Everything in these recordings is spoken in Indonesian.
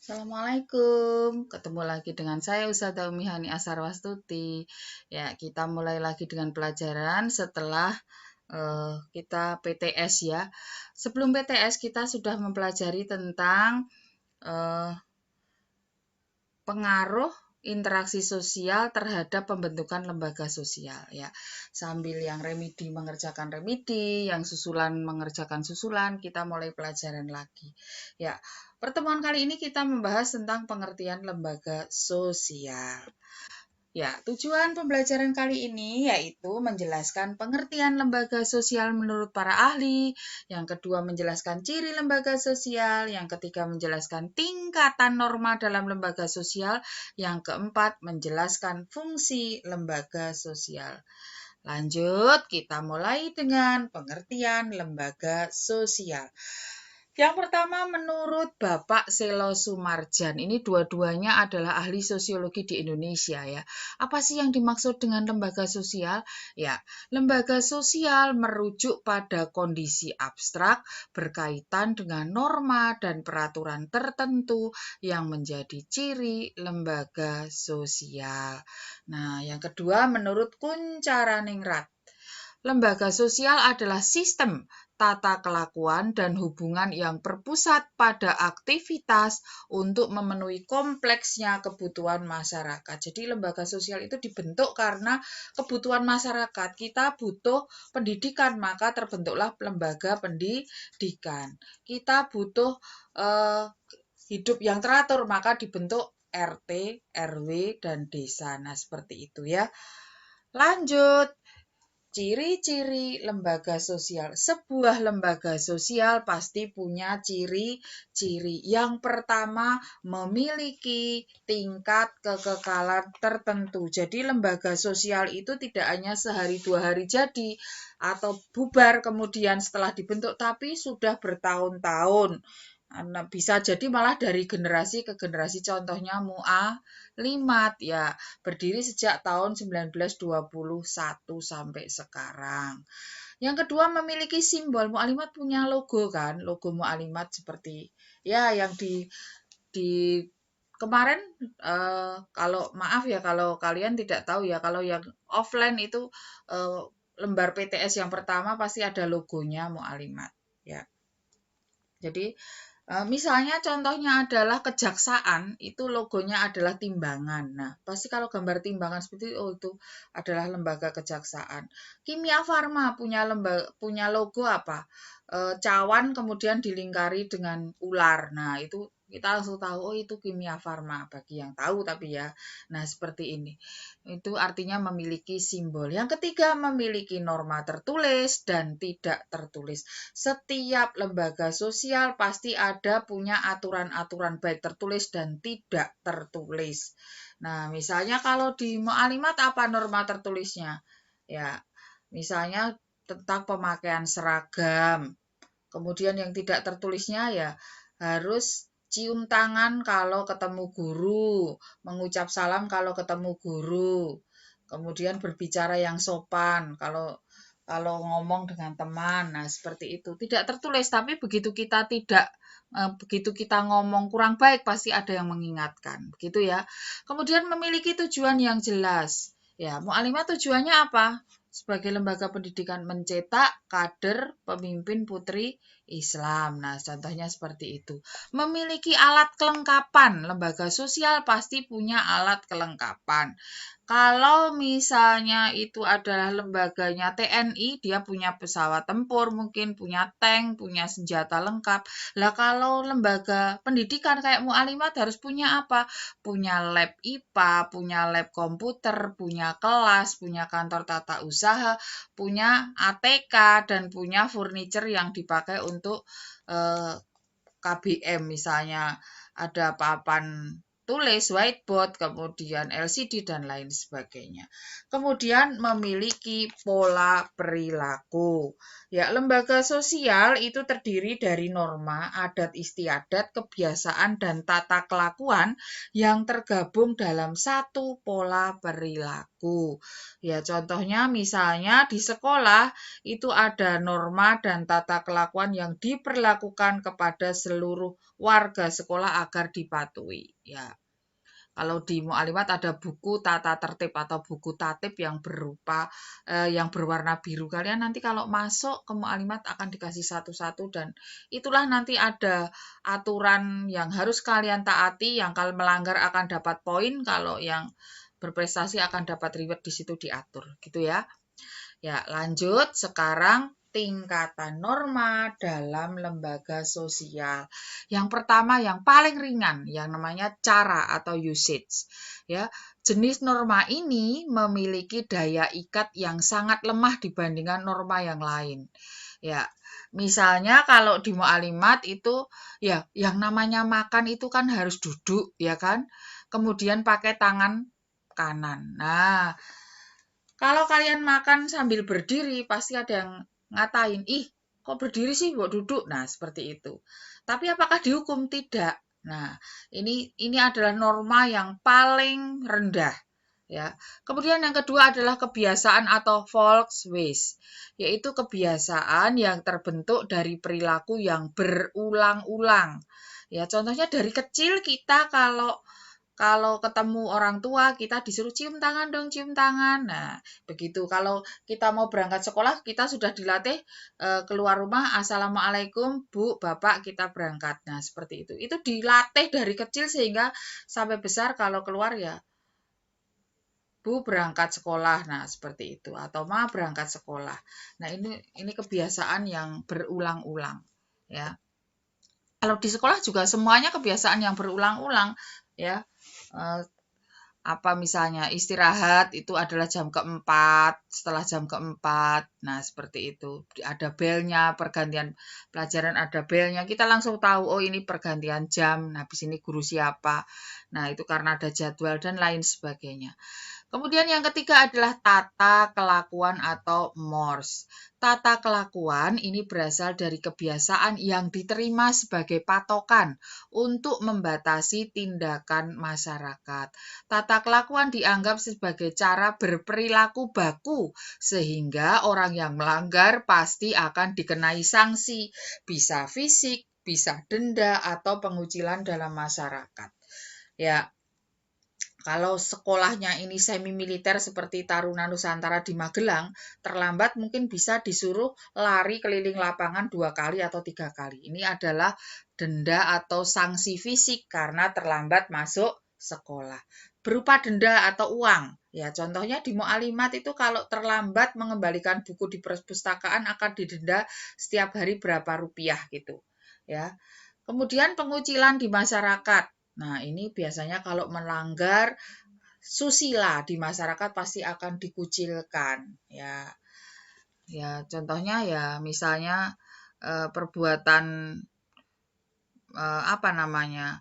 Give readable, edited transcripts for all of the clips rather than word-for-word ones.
Assalamualaikum, ketemu lagi dengan saya Ustazah Umi Hani Asarwastuti. Ya, kita mulai lagi dengan pelajaran setelah kita PTS ya. Sebelum PTS kita sudah mempelajari tentang eh, pengaruh interaksi sosial terhadap pembentukan lembaga sosial ya. Sambil yang remedi mengerjakan remedi, yang susulan mengerjakan susulan, kita mulai pelajaran lagi. Ya, pertemuan kali ini kita membahas tentang pengertian lembaga sosial. Ya, tujuan pembelajaran kali ini yaitu menjelaskan pengertian lembaga sosial menurut para ahli, yang kedua menjelaskan ciri lembaga sosial, yang ketiga menjelaskan tingkatan norma dalam lembaga sosial, yang keempat menjelaskan fungsi lembaga sosial. Lanjut, kita mulai dengan pengertian lembaga sosial. Yang pertama menurut Bapak Selo Sumarjan, ini dua-duanya adalah ahli sosiologi di Indonesia ya. Apa sih yang dimaksud dengan lembaga sosial? Ya, lembaga sosial merujuk pada kondisi abstrak berkaitan dengan norma dan peraturan tertentu yang menjadi ciri lembaga sosial. Nah, yang kedua menurut Kuncharaningrat, lembaga sosial adalah sistem tata kelakuan dan hubungan yang berpusat pada aktivitas untuk memenuhi kompleksnya kebutuhan masyarakat. Jadi lembaga sosial itu dibentuk karena kebutuhan masyarakat. Kita butuh pendidikan, maka terbentuklah lembaga pendidikan. Kita butuh hidup yang teratur, maka dibentuk RT, RW, dan desa. Nah, seperti itu ya. Lanjut. Ciri-ciri lembaga sosial. Sebuah lembaga sosial pasti punya ciri-ciri. Yang pertama, memiliki tingkat kekekalan tertentu. Jadi lembaga sosial itu tidak hanya sehari dua hari jadi atau bubar kemudian setelah dibentuk, tapi sudah bertahun-tahun. Bisa jadi malah dari generasi ke generasi, contohnya Mu'alimat ya, berdiri sejak tahun 1921 sampai sekarang. Yang kedua memiliki simbol. Mu'alimat punya logo kan, logo Mu'alimat seperti ya yang di kemarin kalau maaf ya kalau kalian tidak tahu ya, kalau yang offline itu lembar PTS yang pertama pasti ada logonya Mu'alimat ya. Jadi misalnya contohnya adalah kejaksaan, itu logonya adalah timbangan. Nah, pasti kalau gambar timbangan seperti itu, oh itu adalah lembaga kejaksaan. Kimia Farma punya logo apa? Cawan kemudian dilingkari dengan ular. Nah, itu kita langsung tahu, oh itu Kimia Farma bagi yang tahu tapi ya. Nah, seperti ini. Itu artinya memiliki simbol. Yang ketiga, memiliki norma tertulis dan tidak tertulis. Setiap lembaga sosial pasti ada punya aturan-aturan baik tertulis dan tidak tertulis. Nah, misalnya kalau di Mu'alimat apa norma tertulisnya? Ya, misalnya tentang pemakaian seragam. Kemudian yang tidak tertulisnya ya harus cium tangan kalau ketemu guru, mengucap salam kalau ketemu guru, kemudian berbicara yang sopan kalau ngomong dengan teman. Nah, seperti itu. Tidak tertulis, tapi begitu kita ngomong kurang baik pasti ada yang mengingatkan. Begitu ya. Kemudian memiliki tujuan yang jelas. Ya, Mu'alimat tujuannya apa? Sebagai lembaga pendidikan mencetak kader pemimpin putri Islam. Nah, contohnya seperti itu. Memiliki alat kelengkapan. Lembaga sosial pasti punya alat kelengkapan. Kalau misalnya itu adalah lembaganya TNI, dia punya pesawat tempur, mungkin punya tank, punya senjata lengkap. Lah kalau lembaga pendidikan kayak Mu'alimat harus punya apa? Punya lab IPA, punya lab komputer, punya kelas, punya kantor tata usaha, punya ATK, dan punya furniture yang dipakai untuk KBM, misalnya ada papan tulis, whiteboard, kemudian LCD, dan lain sebagainya. Kemudian memiliki pola perilaku. Ya, lembaga sosial itu terdiri dari norma, adat istiadat, kebiasaan, dan tata kelakuan yang tergabung dalam satu pola perilaku. Ya, contohnya misalnya di sekolah itu ada norma dan tata kelakuan yang diperlakukan kepada seluruh warga sekolah agar dipatuhi. Ya, kalau di Mu'alimat ada buku tata tertib atau buku tatib yang yang berwarna biru. Kalian nanti kalau masuk ke Mu'alimat akan dikasih satu-satu dan itulah nanti ada aturan yang harus kalian taati, yang kalau melanggar akan dapat poin, kalau yang berprestasi akan dapat reward di situ diatur, gitu ya. Ya, lanjut sekarang tingkatan norma dalam lembaga sosial. Yang pertama yang paling ringan yang namanya cara atau usage. Ya, jenis norma ini memiliki daya ikat yang sangat lemah dibandingkan norma yang lain. Ya, misalnya kalau di Mu'alimat itu ya yang namanya makan itu kan harus duduk ya kan. Kemudian pakai tangan kanan. Nah, kalau kalian makan sambil berdiri, pasti ada yang ngatain, ih kok berdiri sih, kok duduk? Nah, seperti itu. Tapi apakah dihukum? Tidak. Nah, ini adalah norma yang paling rendah. Ya. Kemudian yang kedua adalah kebiasaan atau Volksways, yaitu kebiasaan yang terbentuk dari perilaku yang berulang-ulang. Ya, contohnya dari kecil kita kalau ketemu orang tua, kita disuruh cium tangan dong, cium tangan. Nah, begitu. Kalau kita mau berangkat sekolah, kita sudah dilatih keluar rumah, Assalamualaikum, Bu, Bapak, kita berangkat. Nah, seperti itu. Itu dilatih dari kecil sehingga sampai besar kalau keluar ya, Bu berangkat sekolah. Nah, seperti itu. Atau Ma berangkat sekolah. Nah, ini kebiasaan yang berulang-ulang. Ya. Kalau di sekolah juga semuanya kebiasaan yang berulang-ulang. Ya. Apa misalnya istirahat itu adalah jam keempat, setelah jam keempat, nah seperti itu. Ada belnya, pergantian pelajaran ada belnya, kita langsung tahu, oh ini pergantian jam, nah habis ini guru siapa. Nah itu karena ada jadwal dan lain sebagainya. Kemudian yang ketiga adalah tata kelakuan atau mores. Tata kelakuan ini berasal dari kebiasaan yang diterima sebagai patokan untuk membatasi tindakan masyarakat. Tata kelakuan dianggap sebagai cara berperilaku baku, sehingga orang yang melanggar pasti akan dikenai sanksi, bisa fisik, bisa denda, atau pengucilan dalam masyarakat. Ya, kalau sekolahnya ini semi militer seperti Taruna Nusantara di Magelang, terlambat mungkin bisa disuruh lari keliling lapangan 2 kali atau 3 kali. Ini adalah denda atau sanksi fisik karena terlambat masuk sekolah. Berupa denda atau uang. Ya, contohnya di Mu'alimat itu kalau terlambat mengembalikan buku di perpustakaan akan didenda setiap hari berapa rupiah gitu. Ya. Kemudian pengucilan di masyarakat. Nah, ini biasanya kalau melanggar susila di masyarakat pasti akan dikucilkan, ya. Ya, contohnya ya misalnya perbuatan apa namanya?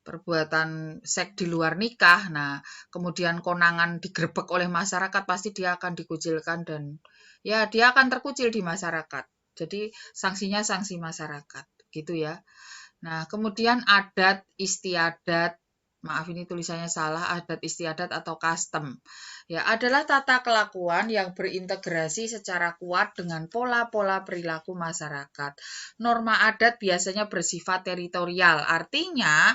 Perbuatan seks di luar nikah. Nah, kemudian konangan digerebek oleh masyarakat pasti dia akan dikucilkan dan ya dia akan terkucil di masyarakat. Jadi sanksinya sanksi masyarakat, gitu ya. Nah, kemudian adat istiadat, maaf ini tulisannya salah, adat istiadat atau custom. Ya, adalah tata kelakuan yang berintegrasi secara kuat dengan pola-pola perilaku masyarakat. Norma adat biasanya bersifat teritorial, artinya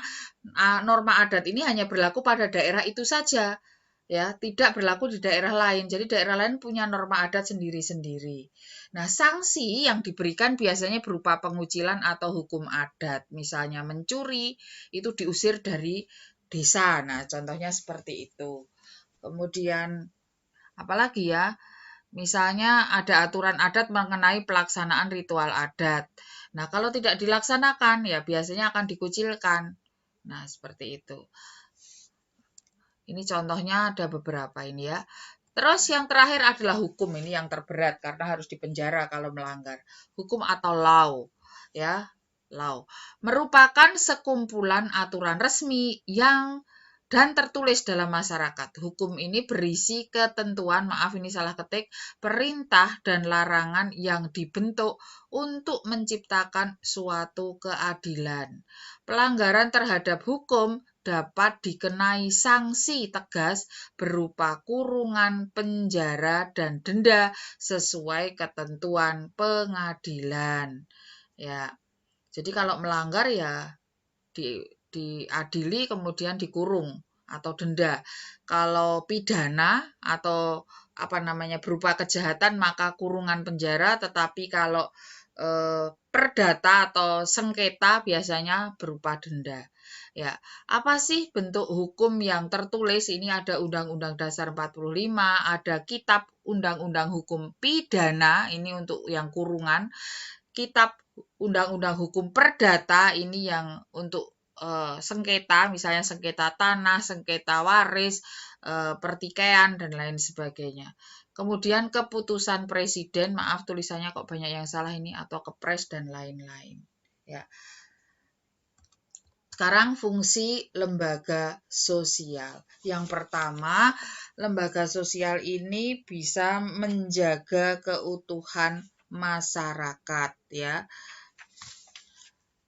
norma adat ini hanya berlaku pada daerah itu saja. Ya, tidak berlaku di daerah lain. Jadi daerah lain punya norma adat sendiri-sendiri. Nah, sanksi yang diberikan biasanya berupa pengucilan atau hukum adat. Misalnya mencuri, itu diusir dari desa. Nah, contohnya seperti itu. Kemudian, apalagi ya, misalnya ada aturan adat mengenai pelaksanaan ritual adat. Nah, kalau tidak dilaksanakan, ya biasanya akan dikucilkan. Nah, seperti itu. Ini contohnya ada beberapa ini ya. Terus yang terakhir adalah hukum, ini yang terberat karena harus dipenjara kalau melanggar. Hukum atau law, ya, law merupakan sekumpulan aturan resmi yang dan tertulis dalam masyarakat. Hukum ini berisi ketentuan, maaf ini salah ketik, perintah dan larangan yang dibentuk untuk menciptakan suatu keadilan. Pelanggaran terhadap hukum dapat dikenai sanksi tegas berupa kurungan, penjara, dan denda sesuai ketentuan pengadilan. Ya, jadi kalau melanggar ya diadili kemudian dikurung atau denda. Kalau pidana atau berupa kejahatan maka kurungan penjara, tetapi kalau perdata atau sengketa biasanya berupa denda. Ya, apa sih bentuk hukum yang tertulis? Ini ada Undang-Undang Dasar 45, ada Kitab Undang-Undang Hukum Pidana, ini untuk yang kurungan. Kitab Undang-Undang Hukum Perdata, ini yang untuk sengketa, misalnya sengketa tanah, sengketa waris, pertikaian, dan lain sebagainya. Kemudian keputusan presiden, maaf tulisannya kok banyak yang salah ini, atau kepres dan lain-lain. Ya. Sekarang fungsi lembaga sosial. Yang pertama, lembaga sosial ini bisa menjaga keutuhan masyarakat, ya.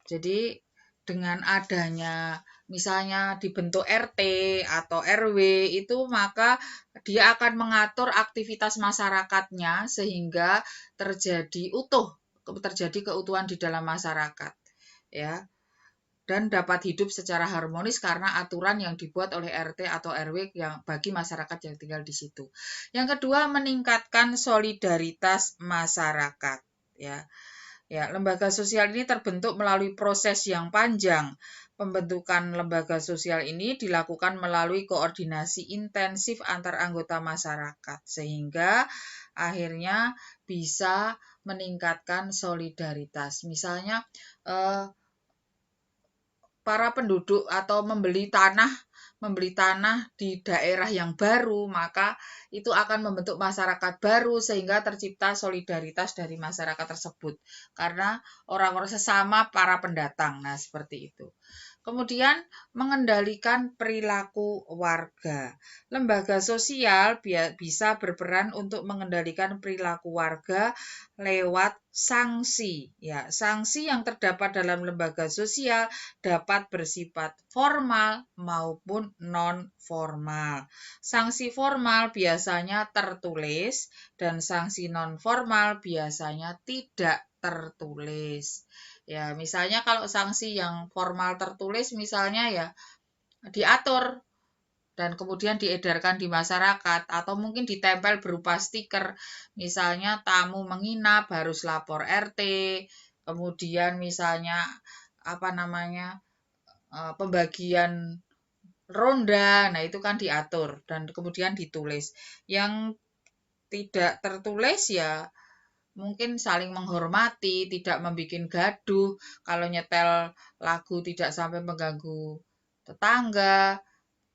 Jadi dengan adanya misalnya dibentuk RT atau RW itu, maka dia akan mengatur aktivitas masyarakatnya sehingga terjadi keutuhan di dalam masyarakat, ya, dan dapat hidup secara harmonis karena aturan yang dibuat oleh RT atau RW yang bagi masyarakat yang tinggal di situ. Yang kedua, meningkatkan solidaritas masyarakat, ya. Ya, lembaga sosial ini terbentuk melalui proses yang panjang. Pembentukan lembaga sosial ini dilakukan melalui koordinasi intensif antar anggota masyarakat, sehingga akhirnya bisa meningkatkan solidaritas. Misalnya, para penduduk atau membeli tanah di daerah yang baru, maka itu akan membentuk masyarakat baru sehingga tercipta solidaritas dari masyarakat tersebut karena orang-orang sesama para pendatang. Nah, seperti itu. Kemudian mengendalikan perilaku warga. Lembaga sosial bisa berperan untuk mengendalikan perilaku warga lewat sanksi. Ya, sanksi yang terdapat dalam lembaga sosial dapat bersifat formal maupun non-formal. Sanksi formal biasanya tertulis dan sanksi non-formal biasanya tidak tertulis. Ya, misalnya kalau sanksi yang formal tertulis misalnya ya diatur dan kemudian diedarkan di masyarakat atau mungkin ditempel berupa stiker. Misalnya tamu menginap harus lapor RT, kemudian misalnya pembagian ronda, nah itu kan diatur dan kemudian ditulis. Yang tidak tertulis ya mungkin saling menghormati, tidak membuat gaduh, kalau nyetel lagu tidak sampai mengganggu tetangga,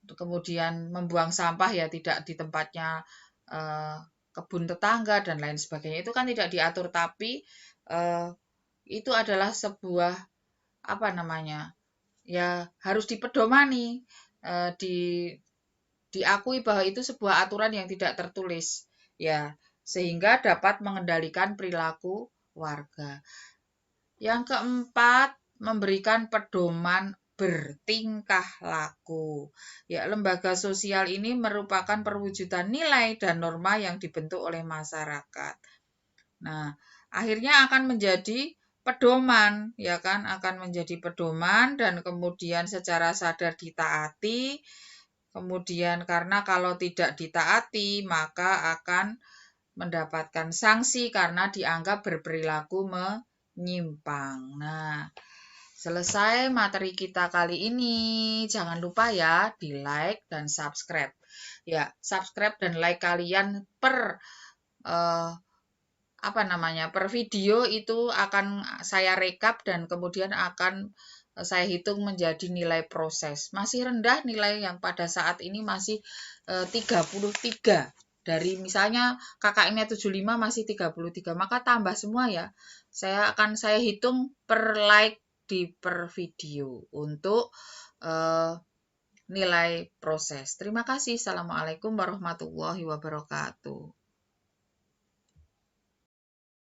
kemudian membuang sampah ya tidak di tempatnya kebun tetangga dan lain sebagainya. Itu kan tidak diatur, tapi itu adalah sebuah ya harus dipedomani, diakui bahwa itu sebuah aturan yang tidak tertulis, ya, sehingga dapat mengendalikan perilaku warga. Yang keempat, memberikan pedoman bertingkah laku. Ya, lembaga sosial ini merupakan perwujudan nilai dan norma yang dibentuk oleh masyarakat. Nah, akhirnya akan menjadi pedoman, ya kan, akan menjadi pedoman dan kemudian secara sadar ditaati. Kemudian karena kalau tidak ditaati maka akan mendapatkan sanksi karena dianggap berperilaku menyimpang. Nah, selesai materi kita kali ini. Jangan lupa ya di-like dan subscribe. Ya, subscribe dan like kalian per video itu akan saya rekap dan kemudian akan saya hitung menjadi nilai proses. Masih rendah nilai yang pada saat ini masih 33. Dari misalnya KKM-nya 75 masih 33, maka tambah semua ya. Saya hitung per like di per video untuk nilai proses. Terima kasih. Assalamualaikum warahmatullahi wabarakatuh.